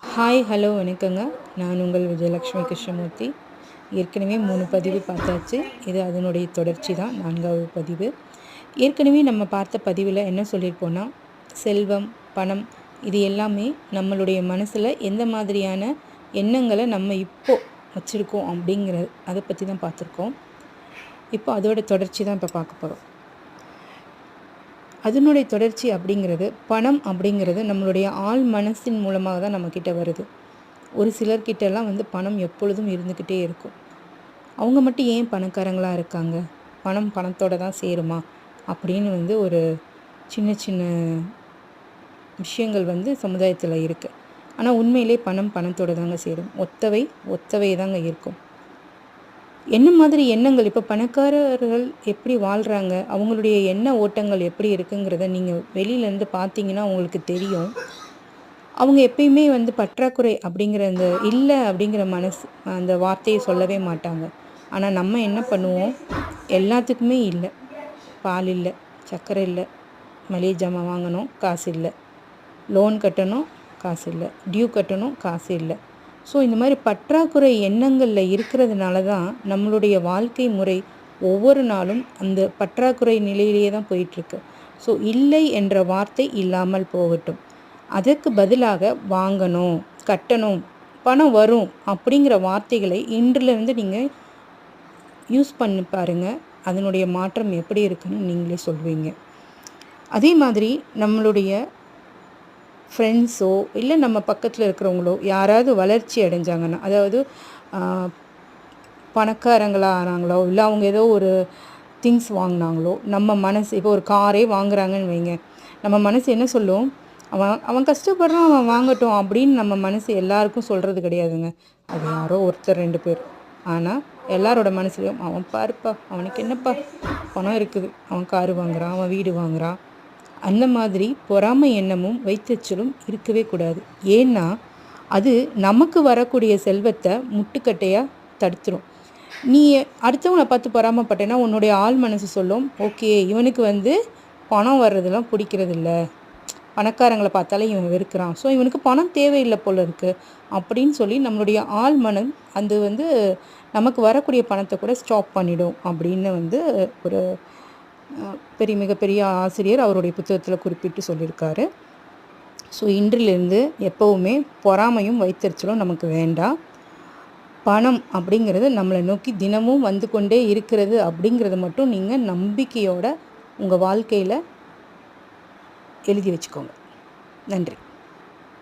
Hi hello வணக்கங்க. நான் உங்கள் விஜயலக்ஷ்மி கிருஷ்ணமூர்த்தி. ஏற்கனவே 3 பதிவு பார்த்தாச்சு. இது அதனுடைய தொடர்ச்சி தான் 4வது பதிவு. ஏற்கனவே நம்ம பார்த்த பதிவில் என்ன சொல்லியிருப்போன்னா, செல்வம், பணம் இது எல்லாமே நம்மளுடைய மனசில் எந்த மாதிரியான எண்ணங்களை நம்ம இப்போ வச்சுருக்கோம் அப்படிங்கிறது அதை பற்றி தான் பார்த்துருக்கோம். இப்போ அதோட தொடர்ச்சி தான் இப்போ பார்க்க போகிறோம். அதனுடைய தொடர்ச்சி அப்படிங்கிறது, பணம் அப்படிங்கிறது நம்மளுடைய ஆள் மனசின் மூலமாக தான் நம்மக்கிட்ட வருது. ஒரு சிலர்கிட்டலாம் பணம் எப்பொழுதும் இருந்துக்கிட்டே இருக்கும். அவங்க மட்டும் ஏன் பணக்காரங்களாக இருக்காங்க, பணம் பணத்தோடு தான் சேருமா அப்படின்னு ஒரு சின்ன சின்ன விஷயங்கள் சமுதாயத்தில் இருக்குது. ஆனால் உண்மையிலே பணம் பணத்தோடு தாங்க சேரும். ஒத்தவை தாங்க இருக்கும். என்ன மாதிரி எண்ணங்கள் இப்போ பணக்காரர்கள் எப்படி வாழ்கிறாங்க, அவங்களுடைய எண்ண ஓட்டங்கள் எப்படி இருக்குங்கிறத நீங்கள் வெளியிலேருந்து பார்த்தீங்கன்னா உங்களுக்கு தெரியும். அவங்க எப்பயுமே பற்றாக்குறை அப்படிங்கிற அந்த இல்லை அப்படிங்கிற அந்த வார்த்தையை சொல்லவே மாட்டாங்க. ஆனால் நம்ம என்ன பண்ணுவோம், எல்லாத்துக்குமே இல்லை, பால் இல்லை, சர்க்கரை இல்லை, மளிகை ஜாமான் வாங்கணும் காசு இல்லை, லோன் கட்டணும் காசு இல்லை, டியூ கட்டணும் காசு இல்லை. ஸோ இந்த மாதிரி பற்றாக்குறை எண்ணங்களில் இருக்கிறதுனால தான் நம்மளுடைய வாழ்க்கை முறை ஒவ்வொரு நாளும் அந்த பற்றாக்குறை நிலையிலேயே தான் போயிட்டுருக்கு. ஸோ இல்லை என்ற வார்த்தை இல்லாமல் போகட்டும். அதற்கு பதிலாக வாங்கணும், கட்டணும், பணம் வரும் அப்படிங்கிற வார்த்தைகளை இன்றிலிருந்து நீங்கள் யூஸ் பண்ணி பாருங்கள். அதனுடைய மாற்றம் எப்படி இருக்குன்னு நீங்களே சொல்வீங்க. அதே மாதிரி நம்மளுடைய ஃப்ரெண்ட்ஸோ இல்லை நம்ம பக்கத்தில் இருக்கிறவங்களோ யாராவது வளர்ச்சி அடைஞ்சாங்கன்னா, அதாவது பணக்காரங்களாக ஆனாங்களோ இல்லை அவங்க ஏதோ ஒரு திங்ஸ் வாங்கினாங்களோ, நம்ம மனசு இப்போ ஒரு காரே வாங்குறாங்கன்னு வைங்க, நம்ம மனசு என்ன சொல்லும், அவன் கஷ்டப்படுறான், அவன் வாங்கட்டும் அப்படின்னு நம்ம மனசு எல்லாருக்கும் சொல்கிறது கிடையாதுங்க. அது யாரோ ஒருத்தர் 2 பேர். ஆனால் எல்லாரோட மனசுலையும் அவன் பாருப்பா, அவனுக்கு என்னப்பா பணம் இருக்குது, அவன் காரு வாங்குறான், அவன் வீடு வாங்குறான், அந்த மாதிரி பொறாமை எண்ணமும் வைத்தறிச்சலும் இருக்கவே கூடாது. ஏன்னா அது நமக்கு வரக்கூடிய செல்வத்தை முட்டுக்கட்டையாக தடுத்துரும். நீ அடுத்தவங்களை பார்த்து பொறாமப்பட்டேன்னா உன்னுடைய ஆள் மனசு சொல்லும், ஓகே இவனுக்கு பணம் வர்றதெல்லாம் பிடிக்கிறதில்ல, பணக்காரங்களை பார்த்தாலே இவன் வெறுக்கிறான், ஸோ இவனுக்கு பணம் தேவையில்லை போல இருக்குது அப்படின்னு சொல்லி நம்மளுடைய ஆள் மனம் நமக்கு வரக்கூடிய பணத்தை கூட ஸ்டாப் பண்ணிடும் அப்படின்னு ஒரு மிகப்பெரிய ஆசிரியர் அவருடைய புத்தகத்தில் குறிப்பிட்டு சொல்லியிருக்காரு. ஸோ இன்றிலிருந்து எப்போவுமே பொறாமையும் வைத்தறிச்சலும் நமக்கு வேண்டாம். பணம் அப்படிங்கிறது நம்மளை நோக்கி தினமும் வந்து கொண்டே இருக்கிறது அப்படிங்கிறத மட்டும் நீங்கள் நம்பிக்கையோட உங்கள் வாழ்க்கையில் எழுதி வச்சுக்கோங்க. நன்றி.